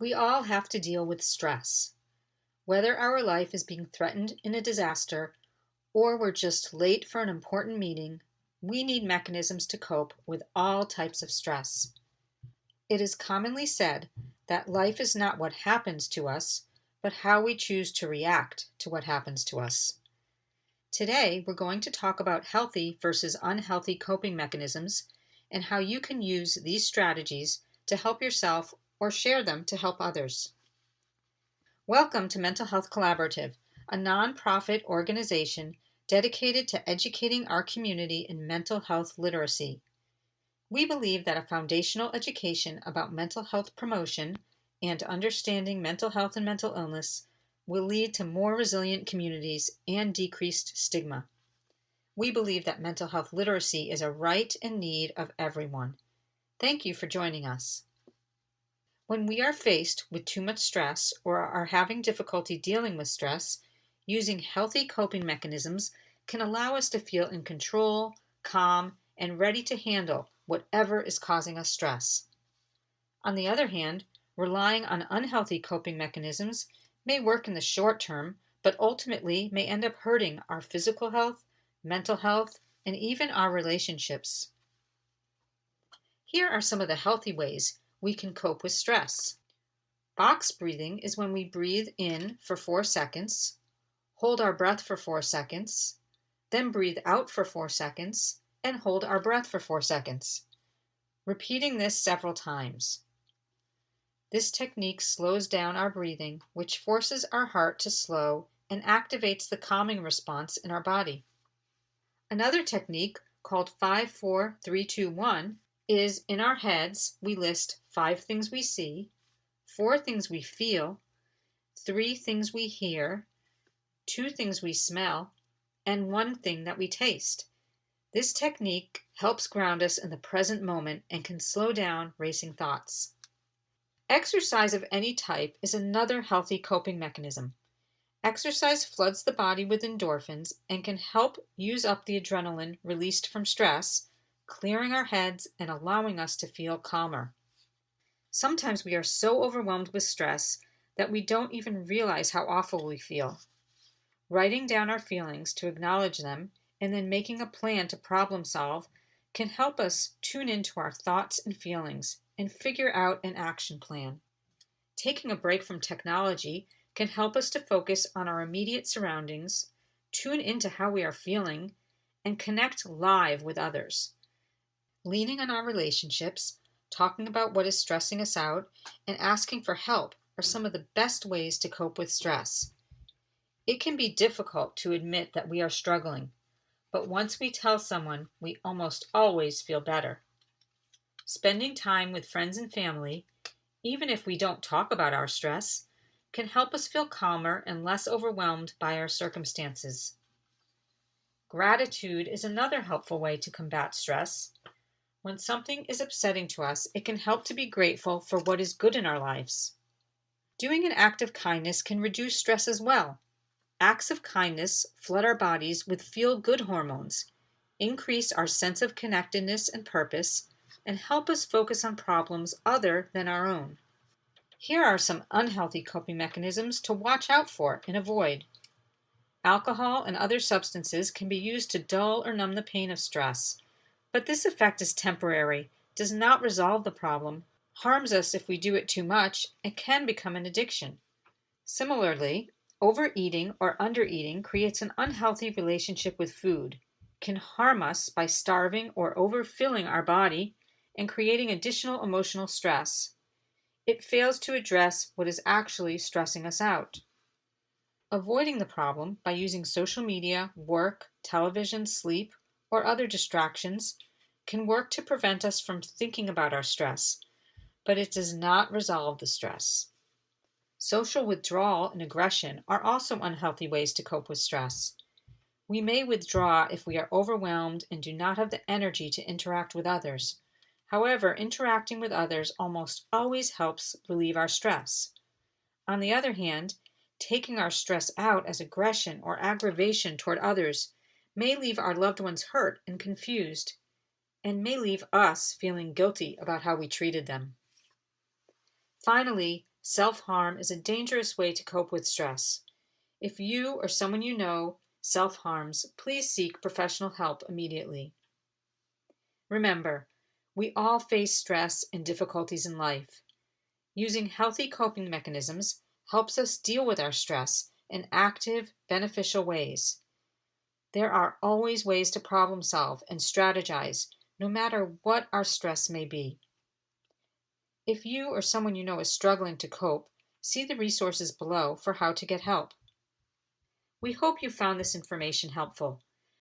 We all have to deal with stress. Whether our life is being threatened in a disaster or we're just late for an important meeting, we need mechanisms to cope with all types of stress. It is commonly said that life is not what happens to us, but how we choose to react to what happens to us. Today, we're going to talk about healthy versus unhealthy coping mechanisms and how you can use these strategies to help yourself or share them to help others. Welcome to Mental Health Collaborative, a nonprofit organization dedicated to educating our community in mental health literacy. We believe that a foundational education about mental health promotion and understanding mental health and mental illness will lead to more resilient communities and decreased stigma. We believe that mental health literacy is a right and need of everyone. Thank you for joining us. When we are faced with too much stress or are having difficulty dealing with stress, using healthy coping mechanisms can allow us to feel in control, calm, and ready to handle whatever is causing us stress. On the other hand, relying on unhealthy coping mechanisms may work in the short term, but ultimately may end up hurting our physical health, mental health, and even our relationships. Here are some of the healthy ways we can cope with stress. Box breathing is when we breathe in for 4 seconds, hold our breath for 4 seconds, then breathe out for 4 seconds, and hold our breath for 4 seconds. Repeating this several times. This technique slows down our breathing, which forces our heart to slow and activates the calming response in our body. Another technique, called 5-4-3-2-1, is in our heads we list 5 things we see, 4 things we feel, 3 things we hear, 2 things we smell, and 1 thing that we taste. This technique helps ground us in the present moment and can slow down racing thoughts. Exercise of any type is another healthy coping mechanism. Exercise floods the body with endorphins and can help use up the adrenaline released from stress, clearing our heads and allowing us to feel calmer. Sometimes we are so overwhelmed with stress that we don't even realize how awful we feel. Writing down our feelings to acknowledge them and then making a plan to problem solve can help us tune into our thoughts and feelings and figure out an action plan. Taking a break from technology can help us to focus on our immediate surroundings, tune into how we are feeling, and connect live with others. Leaning on our relationships, talking about what is stressing us out, and asking for help are some of the best ways to cope with stress. It can be difficult to admit that we are struggling, but once we tell someone, we almost always feel better. Spending time with friends and family, even if we don't talk about our stress, can help us feel calmer and less overwhelmed by our circumstances. Gratitude is another helpful way to combat stress. When something is upsetting to us, it can help to be grateful for what is good in our lives. Doing an act of kindness can reduce stress as well. Acts of kindness flood our bodies with feel-good hormones, increase our sense of connectedness and purpose, and help us focus on problems other than our own. Here are some unhealthy coping mechanisms to watch out for and avoid. Alcohol and other substances can be used to dull or numb the pain of stress, but this effect is temporary, does not resolve the problem, harms us if we do it too much, and can become an addiction. Similarly, overeating or undereating creates an unhealthy relationship with food, can harm us by starving or overfilling our body and creating additional emotional stress. It fails to address what is actually stressing us out. Avoiding the problem by using social media, work, television, sleep, or other distractions can work to prevent us from thinking about our stress, but it does not resolve the stress. Social withdrawal and aggression are also unhealthy ways to cope with stress. We may withdraw if we are overwhelmed and do not have the energy to interact with others. However, interacting with others almost always helps relieve our stress. On the other hand, taking our stress out as aggression or aggravation toward others may leave our loved ones hurt and confused, and may leave us feeling guilty about how we treated them. Finally, Self-harm is a dangerous way to cope with stress. If you or someone you know self-harms, please seek professional help immediately. Remember, we all face stress and difficulties in life. Using healthy coping mechanisms helps us deal with our stress in active, beneficial ways. There are always ways to problem solve and strategize, no matter what our stress may be. If you or someone you know is struggling to cope, see the resources below for how to get help. We hope you found this information helpful.